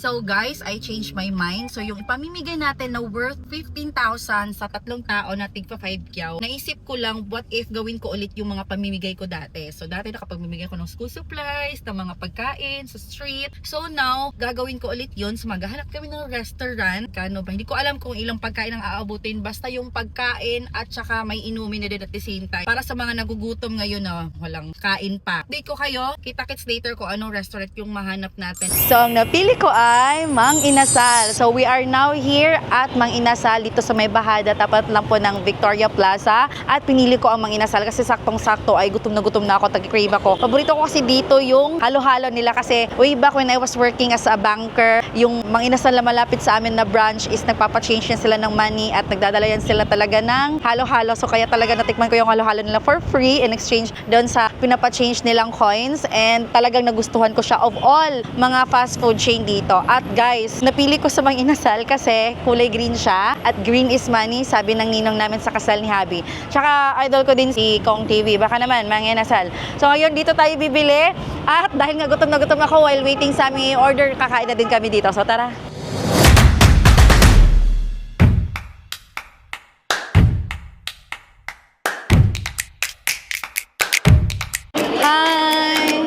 So guys, I changed my mind. So yung ipamimigay natin na worth 15,000 sa tatlong tao na tigpa 5 kyaw, naisip ko lang what if gawin ko ulit yung mga pamimigay ko dati. So dati nakapagmimigay ko ng school supplies, ng mga pagkain sa street. So now, gagawin ko ulit yun. So maghahanap kami ng restaurant. Kano ba? Hindi ko alam kung ilang pagkain ang aabutin. Basta yung pagkain at saka may inumin na din at the same time. Para sa mga nagugutom ngayon na walang kain pa. Update ko kayo. Kita-kits later kung anong restaurant yung mahanap natin. So, ang napili ko ay Mang Inasal. So, we are now here at Mang Inasal dito sa May Bahada, tapat lang po ng Victoria Plaza. At pinili ko ang Mang Inasal kasi saktong-sakto ay gutom na ako, tag-crave ako. Paborito ko kasi dito yung halo-halo nila kasi way back when I was working as a banker, yung Mang Inasal na malapit sa amin na branch is nagpapa-change yan sila ng money at nagdadala yan sila talaga ng halo-halo. So, kaya talaga natikman ko yung halo-halo nila for free in exchange doon sa pinapa-change nilang coins and talagang nagustuhan ko siya of all mga fast food chain dito. At guys, napili ko sa Mang Inasal kasi kulay green siya at green is money, sabi ng ninong namin sa kasal ni Habi. Tsaka idol ko din si Kong TV, baka naman Mang Inasal. So ngayon dito tayo bibili at dahil nga gutom na gutom ako while waiting sa aming order, kakain na din kami dito. So tara!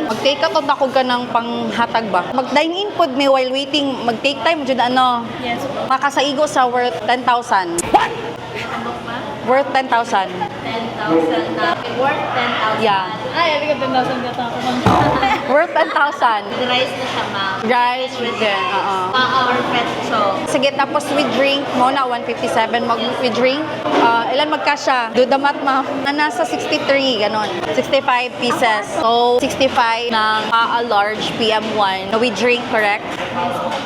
Mag-take out ako ka ng panghatag ba? Mag-dine-in pod me while waiting. Mag-take time dyan ano? Yes po. Makasaigo sa worth 10,000. What? Worth 10,000. 10,000 na. Worth 10,000. Yeah. Ay, abi ka 10,000 ka ako. Worth 10,000. Rice na siya, ma'am. Rice with them. Our petso. Sige, tapos with drink mo na 157 with drink. Ilan magkasya? Do the math, ma'am. Nasa 63, ganon. 65 pieces. So, 65 ng a large PM1 na with drink, correct?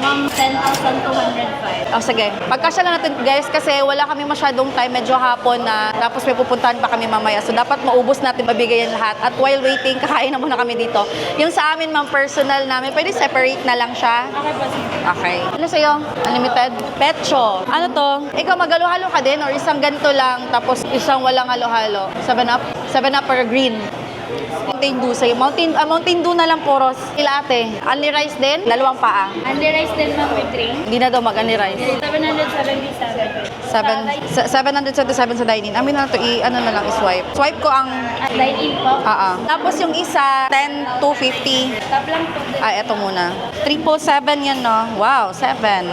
Ma'am, 10,205. Oh, sige. Pagkasya lang natin, guys, kasi wala kami masyadong time. Medyo hapon na. Tapos may pupuntahan pa kami mamaya. So, dapat maubos natin, mabigayan lahat. At while waiting, kakain na muna kami dito. Yung sa amin, ma'am, personal namin, pwede separate na lang siya. Okay po, sige. Okay. Ano sa'yo? Unlimited? Petcho. Ano to? Ikaw, magalo-halo ka din? Or isang ganito lang, tapos isang walang halo-halo? 7-up? 7-up or green? Mountain Dew sa'yo. Mountain Dew na lang poros. Ilate. Only rice din? Dalawang paa. Only rice din, ma'am, with drink. Hindi na daw mag-only rice. 777. 777 sa dine-in. Amin na to ano na lang, i-swipe. Swipe ko ang... Dine-in po. Tapos yung isa, 10,250. Tap lang po. Eto muna. 777 yan, no? Wow, 7.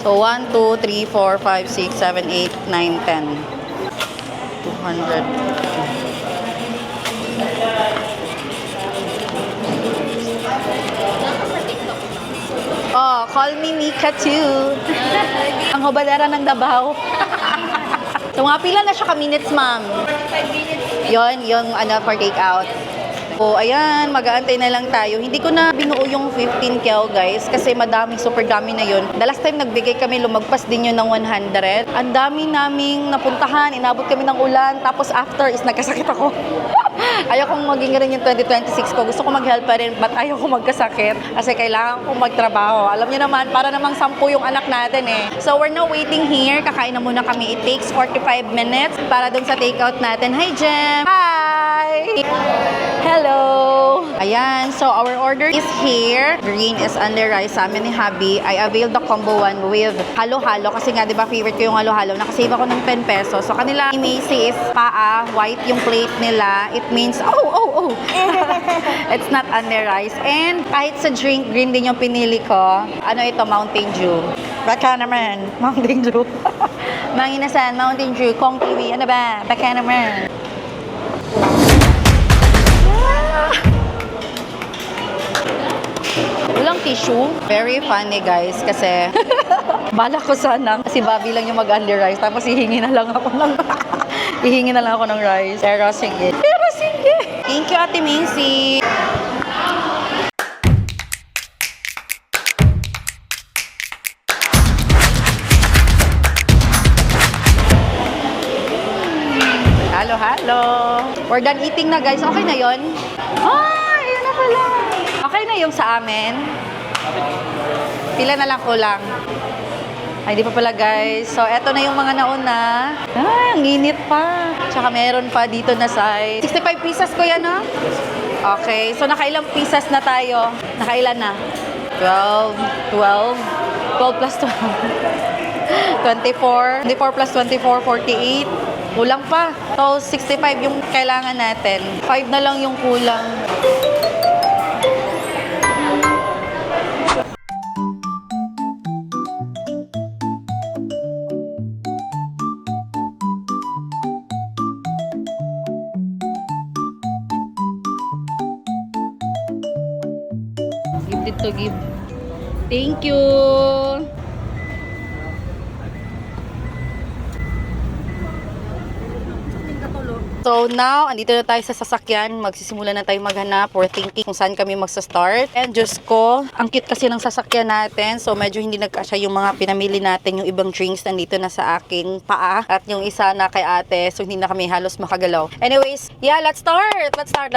So, 1, 2, 3, 4, 5, 6, 7, 8, 9, 10. 200. Oh, call me Mika too. Ang hubadera ng Davao. So, mga pila na siya ka-minutes, ma'am? 5 minutes. Yung for take out. So, ayan, mag-aantay na lang tayo. Hindi ko na binuo yung 15 kyaw, guys, kasi madaming, super dami na yun. The last time nagbigay kami, lumagpas din yun ng 100. Ang dami naming napuntahan, inabot kami ng ulan, tapos after is nagkasakit ako. Ayaw kong maging rin yung 2026 ko. Gusto ko mag-help pa rin, but ayaw kong magkasakit kasi kailangan kong magtrabaho. Alam niyo naman, para namang 10 yung anak natin eh. So, we're now waiting here. Kakain na muna kami. It takes 45 minutes para dun sa takeout natin. Hi, Jem! Hi! Hello! Ayan, so our order is here. Green is under rice sa amin ni Habi. I availed the combo one with halo-halo kasi nga, di ba, favorite ko yung halo-halo. Nakasave ako ng 10 pesos. So, kanila ni Macy is paa, white yung plate nila. It means, oh! It's not under rice. And kahit sa drink, green din yung pinili ko. Ano ito? Mountain Dew. Baka naman. Mountain Dew. Mang Inasal, Mountain Dew, Kong TV. Ano ba? Baka naman. Walang tissue. Very funny, guys, kasi bala ko sana si Bobby lang yung mag-only rice tapos hihingi na lang ako ng rice. Pero sige. Thank you, Ate Macy. Halo. We're done eating na, guys. Okay na yon? Yun na pala. Okay na yung sa amin. Pila na lang kulang. Ay, di pa pala, guys. So, eto na yung mga nauna. Ay, ang init pa. Tsaka meron pa dito na size. 65 pieces ko yan, ha? Okay, so nakailang pieces na tayo? Nakailan na? 12 plus 12. 24. 24 plus 24, 48. Kulang pa. So, 65 yung kailangan natin. 5 na lang yung kulang. Give it to give. Thank you. So now, andito na tayo sa sasakyan. Magsisimula na tayo maghanap or thinking kung saan kami magsa-start. And Diyos ko, ang cute kasi ng sasakyan natin. So medyo hindi nagkasya yung mga pinamili natin. Yung ibang drinks nandito na sa aking paa. At yung isa na kay ate. So hindi na kami halos makagalaw. Anyways, yeah, let's start! Let's start!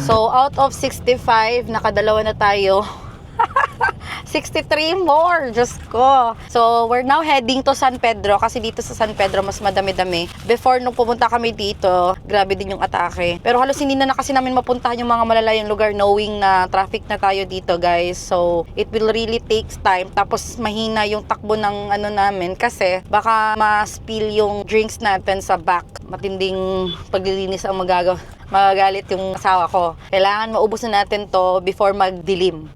So out of 65, nakadalawa na tayo. 63 more, Diyos ko. So, we're now heading to San Pedro kasi dito sa San Pedro mas madami-dami. Before nung pumunta kami dito, grabe din yung atake. Pero halos hindi na kasi namin mapuntahan yung mga malalayong lugar knowing na traffic na tayo dito, guys. So, it will really takes time. Tapos, mahina yung takbo ng ano namin kasi baka ma-spill yung drinks natin sa back. Matinding paglilinis ang magagalit yung asawa ko. Kailangan maubos na natin to before magdilim.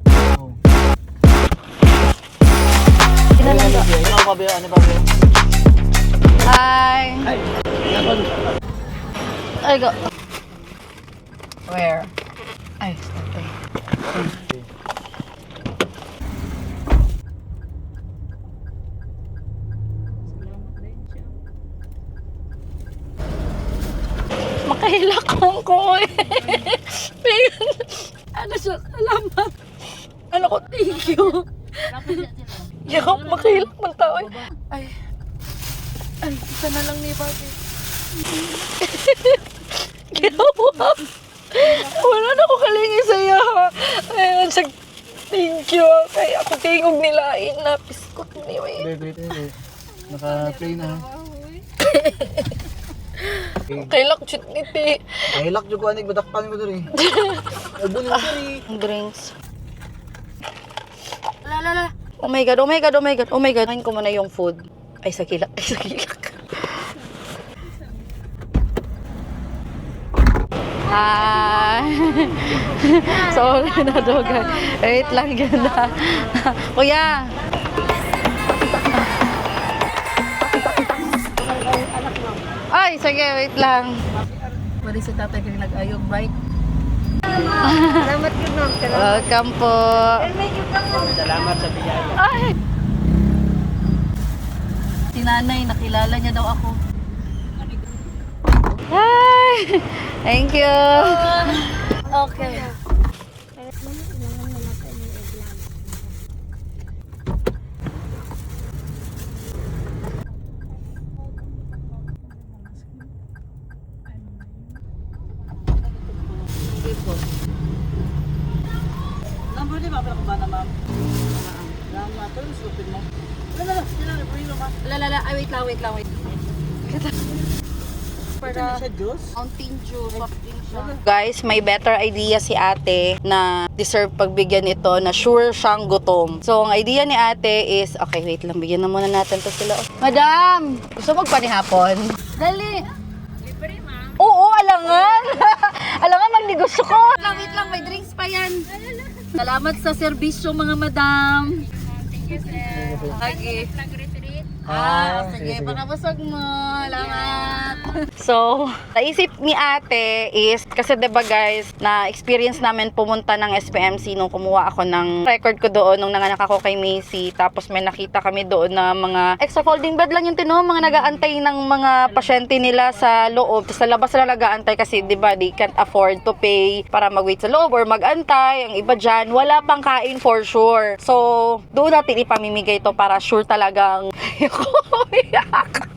Hi. Ay, go. Where? Ay, okay. Makahilakong ko eh. Ano siya? Salamat. Ano ko? Thank you. Yakap, makahilak man tao eh. Ay, isa na lang ni Bobby. Ginawa. Wala na ko kalingi sa'yo. Ayun, thank you. Kaya ako tingog nila. Napiskot niyo eh. Wait. Naka-play na. Kailak, chut niti. Kahilak juga anig badakpan ko diri. Ubon mo diri. Drinks. La. Oh my God. Kain ko muna yung food. Ay, sa kilak. Sorry na, dogan. Wait lang yun na. Kuya. Ay, sige, wait lang. Pwede si tatay kaya nag-ayog bike. Salamat yun, ma'am. Welcome po. Salamat sa bigay. Ay! Si nanay, nakilala niya daw ako. Hi! Thank you. Okay. Number di ba para ba na ma'am? Salamat to supin mo. Wala, pwede ma. Lala, ay wait lang. Para Sa juice. Mountain Dew, soft drink siya. Guys, may better idea si ate na deserve pagbigyan ito na sure siyang gutom. So, ang idea ni ate is, okay, wait lang, bigyan na muna natin to sila. Madam, gusto magpanihapon? Dali! Oo, alangan! Alangan, magnegosyo ko! Wait lang, may drinks pa yan. Salamat sa serbisyo mga madam. Thank you, sir. Lagi. Sige, pakabusog mo. Salamat. So, naisip ni ate is, kasi diba guys, na-experience namin pumunta ng SPMC nung kumuha ako ng record ko doon nung nanganak ako kay Macy. Tapos may nakita kami doon na mga extra folding bed lang yung mga nag-aantay ng mga pasyente nila sa loob. Tapos sa labas sila nag-aantay kasi diba, they can't afford to pay para mag-wait sa loob or mag-antay. Ang iba dyan, wala pang kain for sure. So, doon natin ipamimigay to para sure talagang umiyak.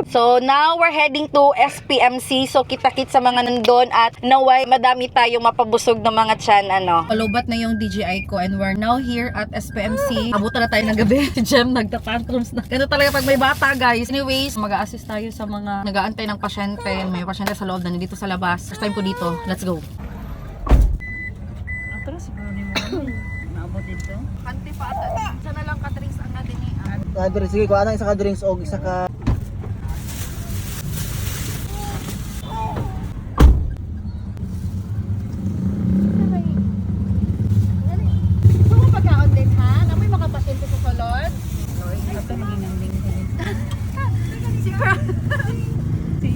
So now we're heading to SPMC. So kita-kit sa mga nandun at naway madami tayong mapabusog ng mga tiyan ano. Palobat na yung DJI ko and we're now here at SPMC. Abutan na tayo ng gabi. Jem, nagtatantrums na. Ganito talaga pag may bata, guys. Anyways, mag-a-assist tayo sa mga nag-aantay ng pasyente. May pasyente sa loob na dito sa labas. First time ko dito. Let's go. Atras, siguro ni mo. Naabot dito. Kanti pa ata. Isa na lang katrings ang natin eh. Kadrings, sige, kung ano isa ka drinks o isa ka... Gusto mo pagkaon din ha? Amoy makapasyente sa salon? Ito maging nanding sa Sikra.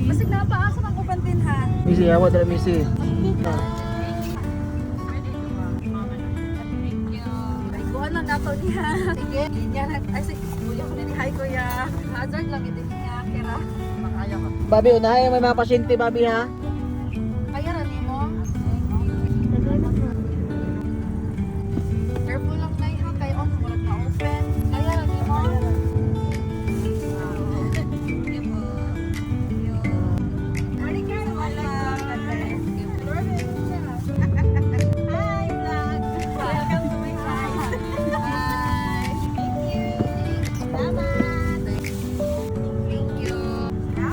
Masig na paasa ng kubantin ha? Missy, awa dala Missy. Kuha lang nato niya. Sige, linya na. Ay, sige. Kuya ko na hi kuya. Hazard lang ito niya. Kira. Makaya ka. Babi, unahay may mga pasyente, Babi ha. Kaya rin mo. Careful lang na ha. Kaya on, walang na-open. Kaya rin mo. Hi, vlog. Welcome to my house. Hi. Thank you. Salamat. Thank you. Salamat.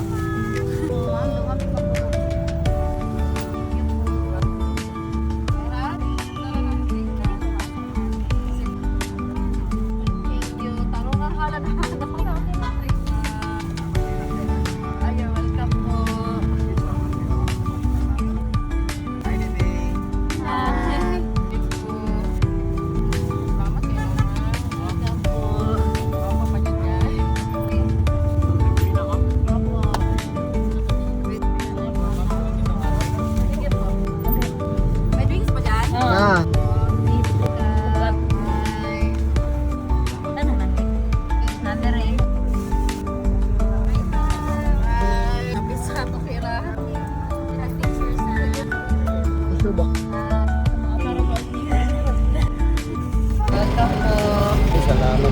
Thank you. Taro nga hala na. Ayaw, welcome po. Hi. Salamat kayo naman. Welcome po. Ako pa dyan guys. Sige po. May drinks pa dyan? Ah. Subok. Salamat.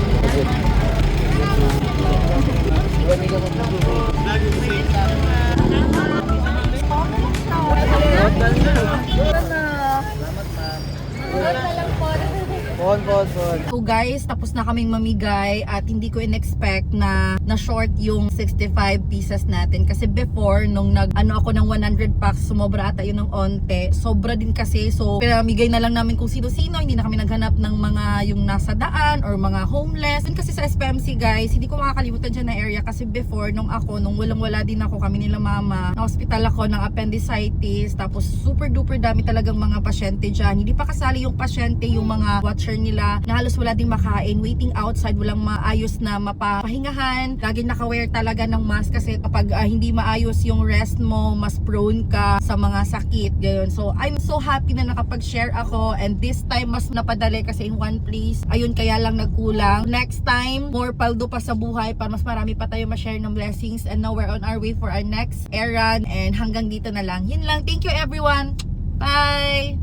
Pon. So guys, tapos na kaming mamigay at hindi ko in-expect na short yung 65 pieces natin kasi before nung ako ng 100 packs sumobra ata yun ng onte, sobra din kasi, so pinamigay na lang namin kung sino-sino, hindi na kami naghanap ng mga yung nasa daan or mga homeless. Dun kasi sa SPMC guys, hindi ko makakalimutan dyan na area kasi before nung walang-wala din ako, kami nila mama, na hospital ako ng appendicitis, tapos super duper dami talagang mga pasyente dyan, hindi pa kasali yung pasyente, yung mga watcher nila na halos wala ding makain, waiting outside, walang maayos na mapapahingahan, laging naka-wear talaga ng mask kasi kapag hindi maayos yung rest mo, mas prone ka sa mga sakit, gayon. So I'm so happy na nakapag-share ako and this time mas napadali kasi in one place, ayun kaya lang nagkulang. Next time, more paldo pa sa buhay para mas marami pa tayo ma-share ng blessings and now we're on our way for our next errand and hanggang dito na lang. Yun lang. Thank you everyone. Bye!